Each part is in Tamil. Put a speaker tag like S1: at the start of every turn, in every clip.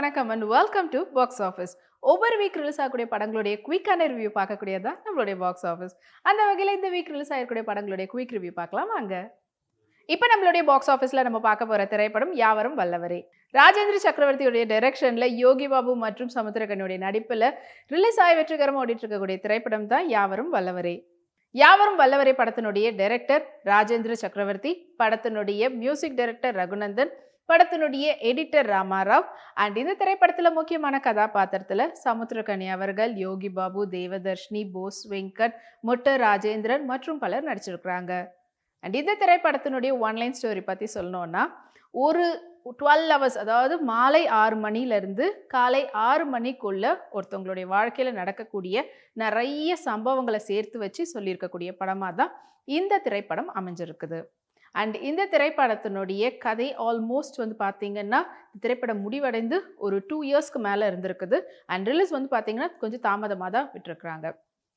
S1: வணக்கம் and welcome to box office. ஒவ்வொரு வீக் ரிலீஸ் ஆகக்கூடிய படங்களுடைய குயிக்கான ரிவ்யூ பார்க்கக்கூடியது தான் நம்மளுடைய பாக்ஸ் ஆஃபீஸ். அந்த வகையில் இந்த வீக் ரிலீஸ் ஆகக்கூடிய படங்களுடைய குயிக் ரிவ்யூ பார்க்கலாம் வாங்க. இப்போ நம்மளுடைய பாக்ஸ் ஆஃபீஸில் நம்ம பார்க்க போகிற திரைப்படம் யாவரும் வல்லவரே. ராஜேந்திர சக்கரவர்த்தியுடைய டைரக்ஷனில் யோகி பாபு மற்றும் சமுத்திரகனியுடைய நடிப்பில் ரிலீஸ் ஆகி வெற்றிகரமாக ஓடிட்டு இருக்கக்கூடிய திரைப்படம் தான் யாவரும் வல்லவரே. யாவரும் வல்லவரே படத்தினுடைய டைரக்டர் ராஜேந்திர சக்கரவர்த்தி, படத்தினுடைய மியூசிக் டைரக்டர் ரகுநந்தன், படத்தினுடைய எடிட்டர் ராமாராவ். அண்ட் இந்த திரைப்படத்தில் முக்கியமான கதாபாத்திரத்தில் சமுத்திரகனி அவர்கள், யோகி பாபு, தேவதர்ஷினி, போஸ் வெங்கட், முட்ட ராஜேந்திரன் மற்றும் பலர் நடிச்சிருக்கிறாங்க. அண்ட் இந்த திரைப்படத்தினுடைய ஒன்லைன் ஸ்டோரி பற்றி சொல்லணும்னா, ஒரு 12 ஹவர்ஸ், அதாவது மாலை 6 மணிலேருந்து காலை 6 மணிக்குள்ள ஒருத்தவங்களுடைய வாழ்க்கையில் நடக்கக்கூடிய நிறைய சம்பவங்களை சேர்த்து வச்சு சொல்லியிருக்கக்கூடிய படமாக தான் இந்த திரைப்படம் அமைஞ்சிருக்குது. அண்ட் இந்த திரைப்படத்தினுடைய கதை ஆல்மோஸ்ட் பார்த்தீங்கன்னா திரைப்படம் முடிவடைந்து ஒரு 2 இயர்ஸ்க்கு மேலே இருந்திருக்குது. அண்ட் ரிலீஸ் பார்த்தீங்கன்னா கொஞ்சம் தாமதமாக தான் விட்டுருக்குறாங்க.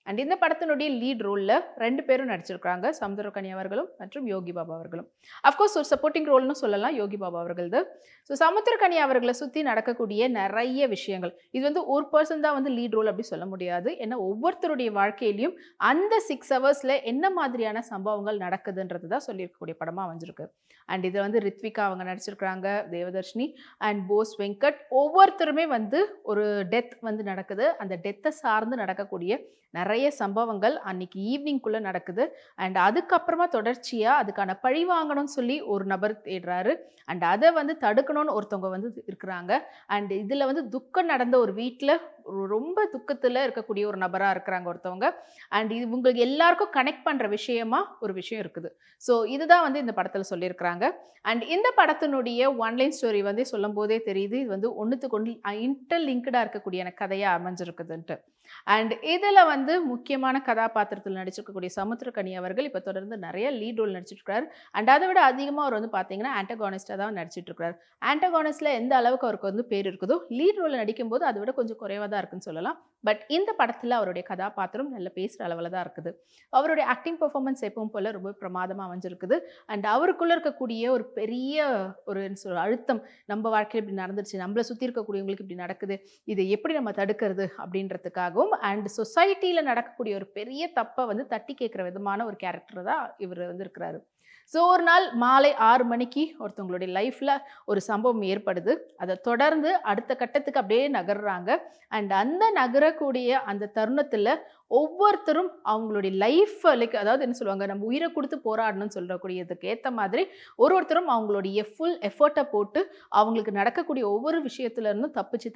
S1: அண்ட் இந்த படத்தினுடைய லீட் ரோலில் 2 பேரும் நடிச்சிருக்கிறாங்க, சமுத்திரகனி அவர்களும் மற்றும் யோகி பாபு அவர்களும். அஃப்கோர்ஸ் ஒரு சப்போர்ட்டிங் ரோல்னு சொல்லலாம் யோகி பாபு அவர்களது. ஸோ சமுத்திரகனி அவர்களை சுற்றி நடக்கக்கூடிய நிறைய விஷயங்கள், இது ஒரு பர்சன் தான் லீட் ரோல் அப்படி சொல்ல முடியாது. ஏன்னா ஒவ்வொருத்தருடைய வாழ்க்கையிலையும் அந்த 6 ஹவர்ஸில் என்ன மாதிரியான சம்பவங்கள் நடக்குதுன்றது தான் சொல்லியிருக்கக்கூடிய படமாக அமைஞ்சிருக்கு. அண்ட் இதில் ரித்விகா அவங்க நடிச்சிருக்கிறாங்க, தேவதர்ஷினி அண்ட் போஸ் வெங்கட். ஒவ்வொருத்தருமே ஒரு டெத் நடக்குது. அந்த டெத்தை சார்ந்து நடக்கக்கூடிய நிறைய சம்பவங்கள் அன்னைக்கு ஈவினிங்குள்ளே நடக்குது. அண்ட் அதுக்கப்புறமா தொடர்ச்சியாக அதுக்கான பழி வாங்கணும்னு சொல்லி ஒரு நபர் தேடுறாரு. அண்ட் அதை தடுக்கணும்னு ஒருத்தவங்க இருக்கிறாங்க. அண்ட் இதில் துக்கம் நடந்த ஒரு வீட்டில் ரொம்ப துக்கத்தில் இருக்கக்கூடிய ஒரு நபராக இருக்கிறாங்க ஒருத்தவங்க. அண்ட் இது உங்களுக்கு எல்லாருக்கும் கனெக்ட் பண்ணுற விஷயமா ஒரு விஷயம் இருக்குது. ஸோ இதுதான் இந்த படத்தில் சொல்லியிருக்கிறாங்க. அண்ட் இந்த படத்தினுடைய ஒன்லைன் ஸ்டோரி சொல்லும் போதே தெரியுது, இது ஒன்றுத்துக்கு ஒன்று இன்டர்லிங்க்டாக இருக்கக்கூடிய கதையாக அமைஞ்சிருக்குதுன்ட்டு. அண்ட் இதில் முக்கியமான கதாபாத்திரத்தில் நடிச்சிருக்கக்கூடிய சமுத்திரகனி அவர்கள் இப்போ தொடர்ந்து நிறைய லீட் ரோல் நடிச்சிட்ருக்காரு. அண்ட் அதை விட அதிகமாக அவர் பார்த்தீங்கன்னா ஆன்டகானிஸ்டாக தான் நடிச்சிட்ருக்காரு. ஆன்டகானிஸ்டில் எந்த அளவுக்கு அவருக்கு பேர் இருக்குதோ, லீட் ரோலில் நடிக்கும்போது அதை விட கொஞ்சம் குறைவாக தான் இருக்குன்னு சொல்லலாம். பட் இந்த படத்தில் அவருடைய கதாபாத்திரம் நல்ல பேசுகிற அளவில் தான் இருக்குது. அவருடைய ஆக்டிங் பெர்ஃபார்மன்ஸ் எப்பவும் போல் ரொம்ப பிரமாதமாக அமைஞ்சிருக்குது. அண்ட் அவருக்குள்ளே இருக்கக்கூடிய ஒரு பெரிய ஒரு அழுத்தம், நம்ம வாழ்க்கையில் இப்படி நடந்துருச்சு, நம்மளை சுற்றி இருக்கக்கூடியவங்களுக்கு இப்படி நடக்குது, இதை எப்படி நம்ம தடுக்கிறது அப்படின்றதுக்காகவும், அண்ட் சொசைட்டியில் நடக்கக்கூடிய ஒரு பெரிய தப்பை தட்டி கேட்குற விதமான ஒரு கேரக்டர் தான் இவர் இருக்கிறாரு. ஸோ ஒரு நாள் மாலை 6 மணிக்கு ஒருத்தவங்களுடைய லைஃப்பில் ஒரு சம்பவம் ஏற்படுது. அதை தொடர்ந்து அடுத்த கட்டத்துக்கு அப்படியே நகர்றாங்க. அண்ட் அந்த நகரக்கூடிய அந்த தருணத்தில் ஒவ்வொருத்தரும் அவங்களுடைய லைஃப் அதாவது என்ன சொல்லுவாங்க, நம்ம உயிரை கொடுத்து போராடணும்னு சொல்லக்கூடியதுக்கு ஏற்ற மாதிரி ஒருத்தரும் அவங்களுடைய ஃபுல் எஃபர்ட்டை போட்டு அவங்களுக்கு நடக்கக்கூடிய ஒவ்வொரு விஷயத்துலேருந்தும் தப்பிச்சு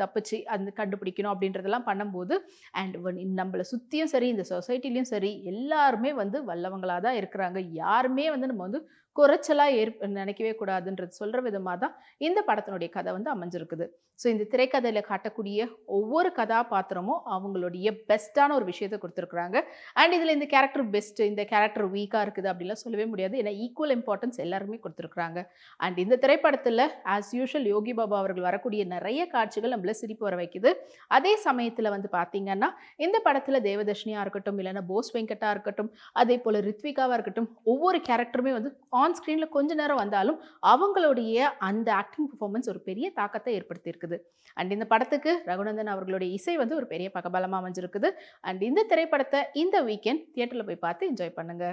S1: கண்டுபிடிக்கணும் அப்படின்றதெல்லாம் பண்ணும்போது, அண்ட் நம்மளை சுற்றியும் சரி இந்த சொசைட்டிலையும் சரி எல்லாருமே வல்லவங்களாக தான் இருக்கிறாங்க. யாருமே நம்ம குறைச்சலாக நினைக்கவே கூடாதுன்றது சொல்கிற விதமாக தான் இந்த படத்தினுடைய கதை அமைஞ்சிருக்குது. ஸோ இந்த திரைக்கதையில் காட்டக்கூடிய ஒவ்வொரு கதாபாத்திரமும் அவங்களுடைய பெஸ்ட்டான ஒரு விஷயத்தை கொடுத்துருக்குறாங்க. அண்ட் இதில் இந்த கேரக்டர் பெஸ்ட்டு, இந்த கேரக்டர் வீக்காக இருக்குது அப்படிலாம் சொல்லவே முடியாது. ஏன்னா ஈக்குவல் இம்பார்ட்டன்ஸ் எல்லாருமே கொடுத்துருக்குறாங்க. அண்ட் இந்த திரைப்படத்தில் ஆஸ் யூஷுவல் யோகி பாபு அவர்கள் வரக்கூடிய நிறைய காட்சிகள் நம்மள சிரிப்பு வர வைக்குது. அதே சமயத்தில் பார்த்தீங்கன்னா இந்த படத்தில் தேவதர்ஷினியாக இருக்கட்டும், இல்லைன்னா போஸ் வெங்கட்டாக இருக்கட்டும், அதே போல் ரித்விகாவாக இருக்கட்டும், ஒவ்வொரு கேரக்டருமே ஆன் ஸ்க்ரீனில் கொஞ்ச நேரம் வந்தாலும் அவங்களுடைய அந்த ஆக்டிங் பெர்ஃபார்மன்ஸ் ஒரு பெரிய தாக்கத்தை ஏற்படுத்தியிருக்குது. அண்ட் இந்த படத்துக்கு ரகுநந்தன் அவர்களுடைய இசை ஒரு பெரிய பக்கபலமாக அமைஞ்சிருக்குது. அண்ட் இந்த திரைப்படத்தை இந்த வீக்கெண்ட் தியேட்டரில் போய் பார்த்து என்ஜாய் பண்ணுங்க.